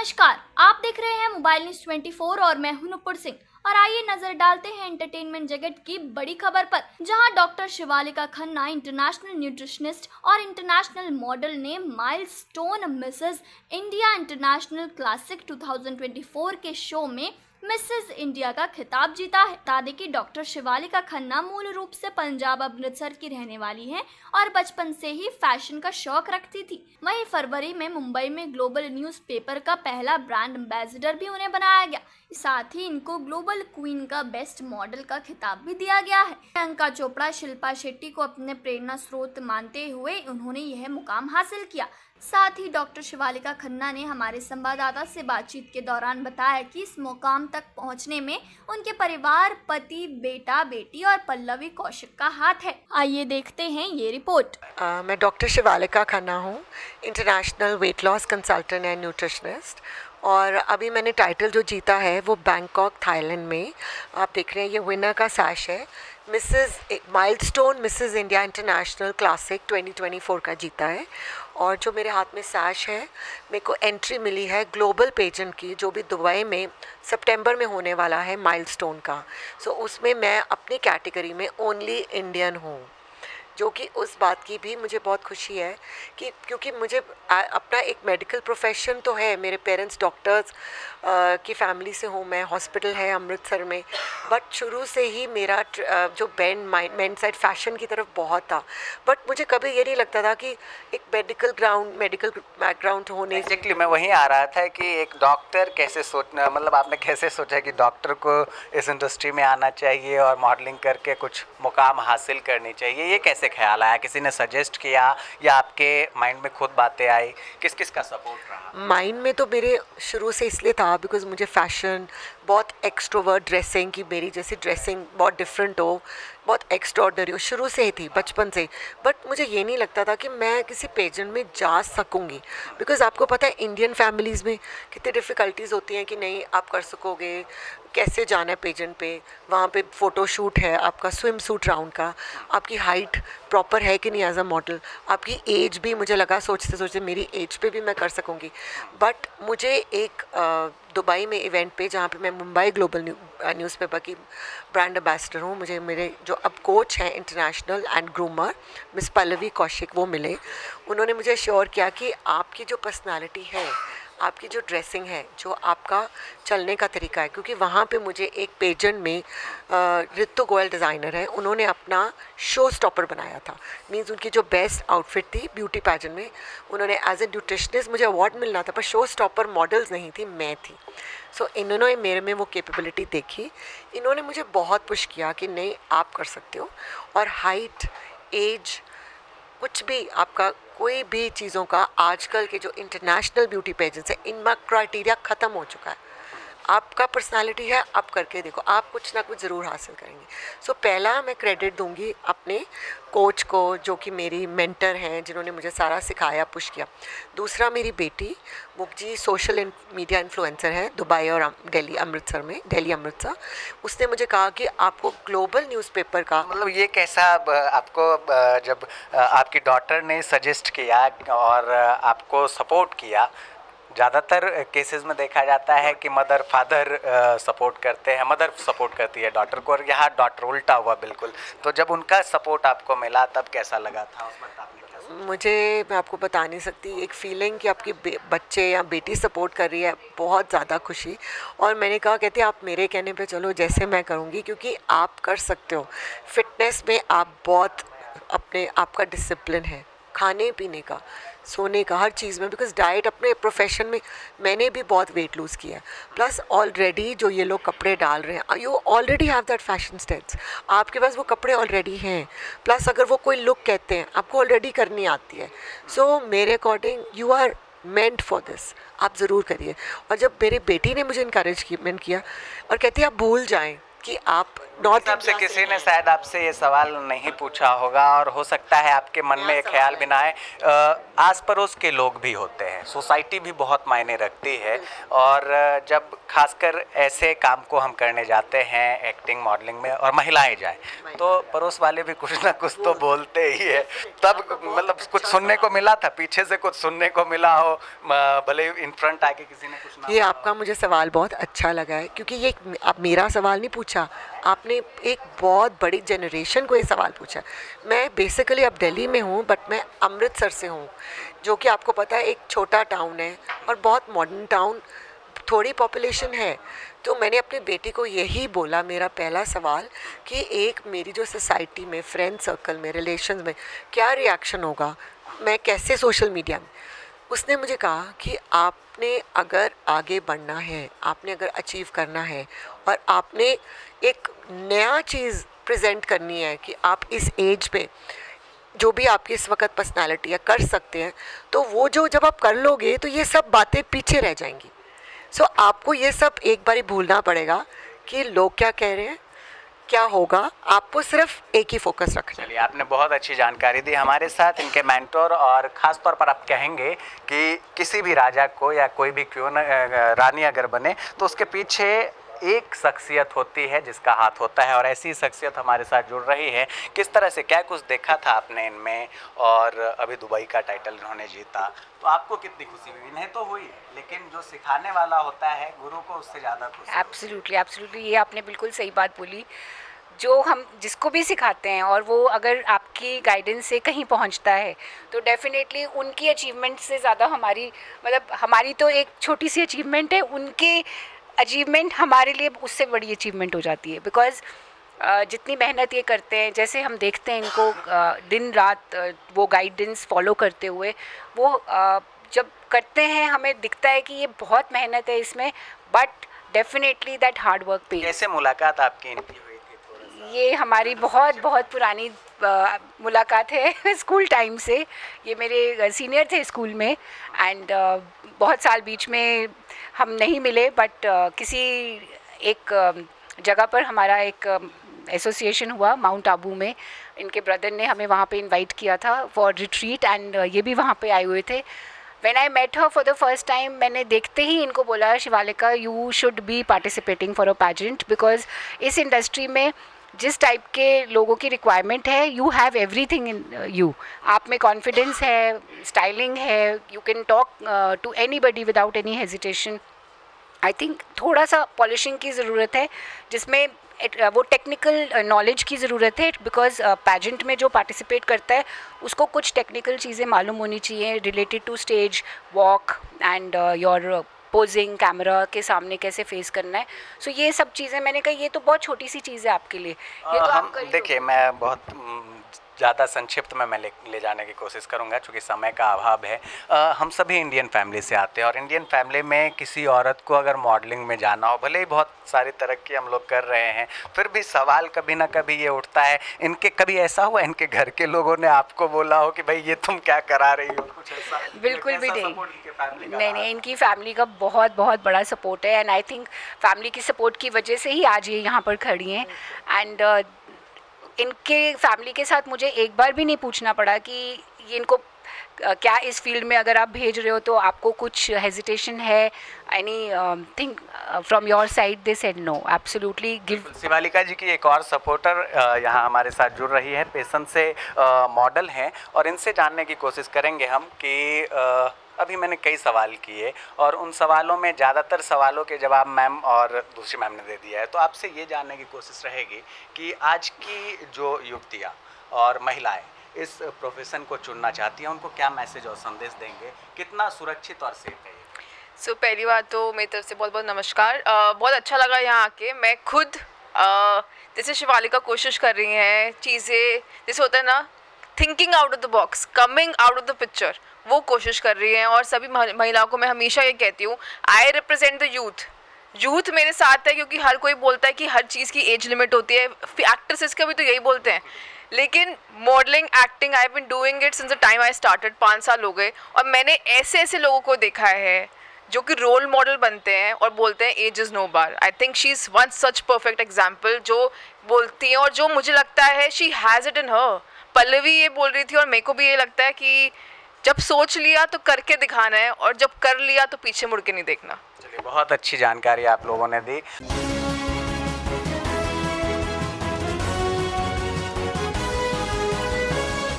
नमस्कार, आप देख रहे हैं मोबाइल न्यूज 24 और मैं हूं नुपुर सिंह। और आइए नजर डालते हैं एंटरटेनमेंट जगत की बड़ी खबर पर, जहां doctor Shivalika Khanna, international nutritionist और इंटरनेशनल मॉडल ने milestone Mrs India international classic 2024 के शो में मिसेस इंडिया का खिताब जीता है। बता दें कि डॉक्टर शिवालिका खन्ना मूल रूप से पंजाब अमृतसर की रहने वाली हैं और बचपन से ही फैशन का शौक रखती थी। वहीं फरवरी में मुंबई में ग्लोबल न्यूज़पेपर का पहला ब्रांड एम्बेसडर भी उन्हें बनाया गया। साथ ही इनको ग्लोबल क्वीन का बेस्ट मॉडल का खिताब भी दिया गया है। प्रियंका चोपड़ा, शिल्पा शेट्टी को अपने प्रेरणा स्रोत मानते हुए उन्होंने यह मुकाम हासिल किया। साथ ही डॉक्टर शिवालिका खन्ना ने हमारे संवाददाता से बातचीत के दौरान बताया कि इस मुकाम तक पहुंचने में उनके परिवार, पति, बेटा, बेटी और पल्लवी कौशिक का हाथ है। आइए देखते हैं ये रिपोर्ट। मैं डॉक्टर शिवालिका खन्ना हूँ, international weight loss consultant and nutritionist. और अभी मैंने टाइटल जो जीता है वो बैंकॉक, थाईलैंड में, आप देख रहे हैं ये विनर का सैश है, Mrs milestone Mrs India international classic 2024 का जीता है। और जो मेरे हाथ में सैश है, मेरे को एंट्री मिली है ग्लोबल पेजेंट की, जो भी दुबई में सितंबर में होने वाला है, माइलस्टोन का। सो उसमें मैं अपनी कैटेगरी में ओनली इंडियन हूँ, जो कि उस बात की भी मुझे बहुत खुशी है कि क्योंकि मुझे अपना एक मेडिकल प्रोफेशन तो है, मेरे पेरेंट्स डॉक्टर्स की फैमिली से हूँ, मैं हॉस्पिटल है अमृतसर में, बट शुरू से ही मेरा जो मेन साइड फैशन की तरफ बहुत था। बट मुझे कभी ये नहीं लगता था कि एक मेडिकल बैकग्राउंड होने। एग्जैक्टली मैं वहीं आ रहा था कि एक डॉक्टर कैसे सोचना, मतलब आपने कैसे सोचा कि डॉक्टर को इस इंडस्ट्री में आना चाहिए और मॉडलिंग करके कुछ मुकाम हासिल करनी चाहिए, ये कैसे ख्याल आया? किसी ने सजेस्ट किया या आपके माइंड में खुद बातें आई? किस किस का सपोर्ट रहा? माइंड में तो मेरे शुरू से इसलिए था बिकॉज मुझे फैशन, बहुत एक्सट्रोवर्ट ड्रेसिंग की, मेरी जैसी ड्रेसिंग बहुत डिफरेंट हो, बहुत एक्स्ट्रॉर्डनरी हो, शुरू से ही थी, बचपन से। बट मुझे ये नहीं लगता था कि मैं किसी पेजेंट में जा सकूँगी, बिकॉज आपको पता है इंडियन फैमिलीज़ में कितनी डिफ़िकल्टीज़ होती हैं कि नहीं आप कर सकोगे, कैसे जाना है पेजेंट पे, वहाँ पे फ़ोटो शूट है, आपका स्विम सूट राउंड का, आपकी हाइट प्रॉपर है कि नहीं एज अ मॉडल, आपकी एज भी, मुझे लगा सोचते सोचते मेरी एज पे भी मैं कर सकूँगी। बट मुझे एक दुबई में इवेंट पे, जहाँ पे मैं मुंबई ग्लोबल न्यूज़पेपर की ब्रांड एम्बेसडर हूँ, मुझे मेरे जो अब कोच हैं international and groomer miss Pallavi Kaushik, वो मिले। उन्होंने मुझे श्योर किया कि आपकी जो पर्सनालिटी है, आपकी जो ड्रेसिंग है, जो आपका चलने का तरीका है, क्योंकि वहाँ पे मुझे एक पेजेंट में ऋतु गोयल डिज़ाइनर है, उन्होंने अपना शो स्टॉपर बनाया था। मींस उनकी जो बेस्ट आउटफिट थी ब्यूटी पैजेंट में, उन्होंने एज ए न्यूट्रिशनिस्ट मुझे अवार्ड मिलना था, पर शो स्टॉपर मॉडल्स नहीं थी, मैं थी। सो इन्होंने मेरे में वो कैपेबिलिटी देखी, इन्होंने मुझे बहुत पुश किया कि नहीं आप कर सकते हो। और हाइट, एज, कुछ भी आपका कोई भी चीज़ों का, आजकल के जो इंटरनेशनल ब्यूटी पेजेंट्स है, इनका क्राइटेरिया ख़त्म हो चुका है। आपका पर्सनालिटी है, आप करके देखो, आप कुछ ना कुछ ज़रूर हासिल करेंगे। सो पहला मैं क्रेडिट दूंगी अपने कोच को, जो कि मेरी मेंटर हैं, जिन्होंने मुझे सारा सिखाया, पुश किया। दूसरा मेरी बेटी मुक्जी सोशल मीडिया इन्फ्लुएंसर है दुबई और दिल्ली अमृतसर। उसने मुझे कहा कि आपको ग्लोबल न्यूज़पेपर का, मतलब ये कैसा आपको जब आपकी डॉटर ने सजेस्ट किया और आपको सपोर्ट किया? ज़्यादातर केसेस में देखा जाता है कि मदर फादर सपोर्ट करते हैं, मदर सपोर्ट करती है डॉटर को, और यहाँ डॉटर उल्टा हुआ बिल्कुल। तो जब उनका सपोर्ट आपको मिला तब कैसा लगा था? उस वक्त आपने क्या? मुझे, मैं आपको बता नहीं सकती, एक फीलिंग कि आपकी बच्चे या बेटी सपोर्ट कर रही है, बहुत ज़्यादा खुशी। और मैंने कहा, कहते आप मेरे कहने पे चलो, जैसे मैं करूँगी, क्योंकि आप कर सकते हो। फिटनेस में आप बहुत अपने आपका डिसिप्लिन है, खाने पीने का, सोने का, हर चीज़ में, बिकॉज डाइट अपने प्रोफेशन में मैंने भी बहुत वेट लूज़ किया है। प्लस ऑलरेडी जो ये लोग कपड़े डाल रहे हैं, you already have that fashion stance, आपके पास वो कपड़े ऑलरेडी हैं। प्लस अगर वो कोई लुक कहते हैं, आपको ऑलरेडी करनी आती है। सो मेरे according you are meant for this, आप ज़रूर करिए। और जब मेरी बेटी ने मुझे इनकरेजमेंट किया और कहती है आप भूल जाएँ, कि आप नॉर्थ आपसे किसी ने शायद आपसे ये सवाल नहीं पूछा होगा और हो सकता है आपके मन में एक ख्याल भी ना आए, आस पड़ोस के लोग भी होते हैं, सोसाइटी भी बहुत मायने रखती है, और जब खासकर ऐसे काम को हम करने जाते हैं एक्टिंग मॉडलिंग में और महिलाएं जाएं तो पड़ोस वाले भी कुछ ना कुछ तो बोलते ही है। तब मतलब कुछ सुनने को मिला था, पीछे से कुछ सुनने को मिला हो, भले इन फ्रंट आके किसी ने कुछ ना। ये आपका मुझे सवाल बहुत अच्छा लगा है, क्योंकि ये आप मेरा सवाल नहीं पूछा, आपने एक बहुत बड़ी जनरेशन को ये सवाल पूछा। मैं बेसिकली अब दिल्ली में हूँ, बट मैं अमृतसर से हूँ, जो कि आपको पता है एक छोटा टाउन है और बहुत मॉडर्न टाउन, थोड़ी पॉपुलेशन है। तो मैंने अपनी बेटी को यही बोला, मेरा पहला सवाल कि एक मेरी जो सोसाइटी में, फ्रेंड सर्कल में, रिलेशंस में क्या रिएक्शन होगा, मैं कैसे सोशल मीडिया में। उसने मुझे कहा कि आपने अगर आगे बढ़ना है, आपने अगर अचीव करना है और आपने एक नया चीज़ प्रेजेंट करनी है कि आप इस एज पे जो भी आपकी इस वक्त पर्सनालिटी है कर सकते हैं, तो वो जो जब आप कर लोगे तो ये सब बातें पीछे रह जाएंगी। सो आपको ये सब एक बारी भूलना पड़ेगा कि लोग क्या कह रहे हैं, क्या होगा, आपको सिर्फ एक ही फोकस रखना है। चलिए, आपने बहुत अच्छी जानकारी दी हमारे साथ, इनके मेंटोर, और ख़ास तौर पर आप कहेंगे कि किसी भी राजा को या कोई भी क्यों न रानी अगर बने तो उसके पीछे एक शख्सियत होती है जिसका हाथ होता है, और ऐसी शख्सियत हमारे साथ जुड़ रही है। किस तरह से, क्या कुछ देखा था आपने इनमें, और अभी दुबई का टाइटल इन्होंने जीता तो आपको कितनी खुशी हुई? इन्हें तो हुई, लेकिन जो सिखाने वाला होता है गुरु को उससे ज़्यादा खुशी। एब्सोल्युटली, एब्सोल्युटली, ये आपने बिल्कुल सही बात बोली। जो हम जिसको भी सिखाते हैं और वो अगर आपकी गाइडेंस से कहीं पहुंचता है तो डेफिनेटली उनकी अचीवमेंट से ज़्यादा हमारी, मतलब हमारी तो एक छोटी सी अचीवमेंट है, उनके अचीवमेंट हमारे लिए उससे बड़ी अचीवमेंट हो जाती है। बिकॉज़ जितनी मेहनत ये करते हैं, जैसे हम देखते हैं इनको दिन रात वो गाइडेंस फॉलो करते हुए, वो जब करते हैं हमें दिखता है कि ये बहुत मेहनत है इसमें, but definitely that hard work पे। कैसे मुलाकात आपकी इनकी हुई थी? ये हमारी बहुत बहुत पुरानी मुलाकात है स्कूल टाइम से। ये मेरे सीनियर थे स्कूल में, एंड बहुत साल बीच में हम नहीं मिले, बट किसी एक जगह पर हमारा एक एसोसिएशन हुआ माउंट आबू में। इनके ब्रदर ने हमें वहाँ पे इनवाइट किया था फॉर रिट्रीट, एंड ये भी वहाँ पे आए हुए थे। When I met her for the first time, मैंने देखते ही इनको बोला, Shivalika you should be participating for a pageant, because इस इंडस्ट्री में जिस टाइप के लोगों की रिक्वायरमेंट है, you have everything in you. आप में कॉन्फिडेंस है, स्टाइलिंग है, you can talk to anybody without any hesitation. I think थोड़ा सा पॉलिशिंग की ज़रूरत है, जिसमें वो टेक्निकल नॉलेज की ज़रूरत है, बिकॉज पैजेंट में जो पार्टिसिपेट करता है उसको कुछ टेक्निकल चीज़ें मालूम होनी चाहिए related to stage walk and your posing, camera के सामने कैसे फेस करना है। सो ये सब चीज़ें, मैंने कहा ये तो बहुत छोटी सी चीज़ है आपके लिए, ये तो हम देखिए, मैं बहुत ज़्यादा संक्षिप्त में मैं ले जाने की कोशिश करूंगा क्योंकि समय का अभाव है। हम सभी इंडियन फैमिली से आते हैं, और इंडियन फैमिली में किसी औरत को अगर मॉडलिंग में जाना हो, भले ही बहुत सारी तरक्की हम लोग कर रहे हैं, फिर भी सवाल कभी ना कभी ये उठता है, इनके कभी ऐसा हुआ इनके घर के लोगों ने आपको बोला हो कि भाई ये तुम क्या करा रही हो, कुछ ऐसा? बिल्कुल भी नहीं, नहीं, इनकी फैमिली का बहुत बहुत बड़ा सपोर्ट है, एंड आई थिंक फैमिली की सपोर्ट की वजह से ही आज ये यहाँ पर खड़ी हैं। एंड इनके फैमिली के साथ मुझे एक बार भी नहीं पूछना पड़ा कि ये इनको क्या इस फील्ड में अगर आप भेज रहे हो तो आपको कुछ हेजिटेशन है, anything from your side. They said no, absolutely give. Shivalika ji की एक और सपोर्टर यहाँ हमारे साथ जुड़ रही है, पेशेंट से मॉडल हैं, और इनसे जानने की कोशिश करेंगे हम कि अभी मैंने कई सवाल किए और उन सवालों में ज़्यादातर सवालों के जवाब मैम और दूसरी मैम ने दे दिया है, तो आपसे ये जानने की कोशिश रहेगी कि आज की जो युवतियाँ और महिलाएं इस प्रोफेशन को चुनना चाहती हैं, उनको क्या मैसेज और संदेश देंगे, कितना सुरक्षित और सेफ है ये? सो पहली बात तो मेरी तरफ से बहुत बहुत नमस्कार। बहुत अच्छा लगा यहाँ आके। मैं खुद जैसे शिवालिका कोशिश कर रही हैं चीज़ें, जैसे होता है ना, thinking out of the box, coming out of the picture, वो कोशिश कर रही हैं। और सभी महिलाओं को मैं हमेशा ये कहती हूँ, आई रिप्रेजेंट द यूथ मेरे साथ है, क्योंकि हर कोई बोलता है कि हर चीज़ की एज लिमिट होती है, एक्ट्रेसेस का भी तो यही बोलते हैं, लेकिन modelling, acting, I have been doing it since the time I started. 5 साल हो गए, और मैंने ऐसे ऐसे लोगों को देखा है जो कि रोल मॉडल बनते हैं और बोलते हैं age is no bar. I think she is one such perfect example जो बोलती हैं और जो मुझे लगता है she has it in her. Pallavi ये बोल रही थी और मेरे को भी ये लगता है कि जब सोच लिया तो करके दिखाना है और जब कर लिया तो पीछे मुड़ के नहीं देखना। चलिए, बहुत अच्छी जानकारी आप लोगों ने दी।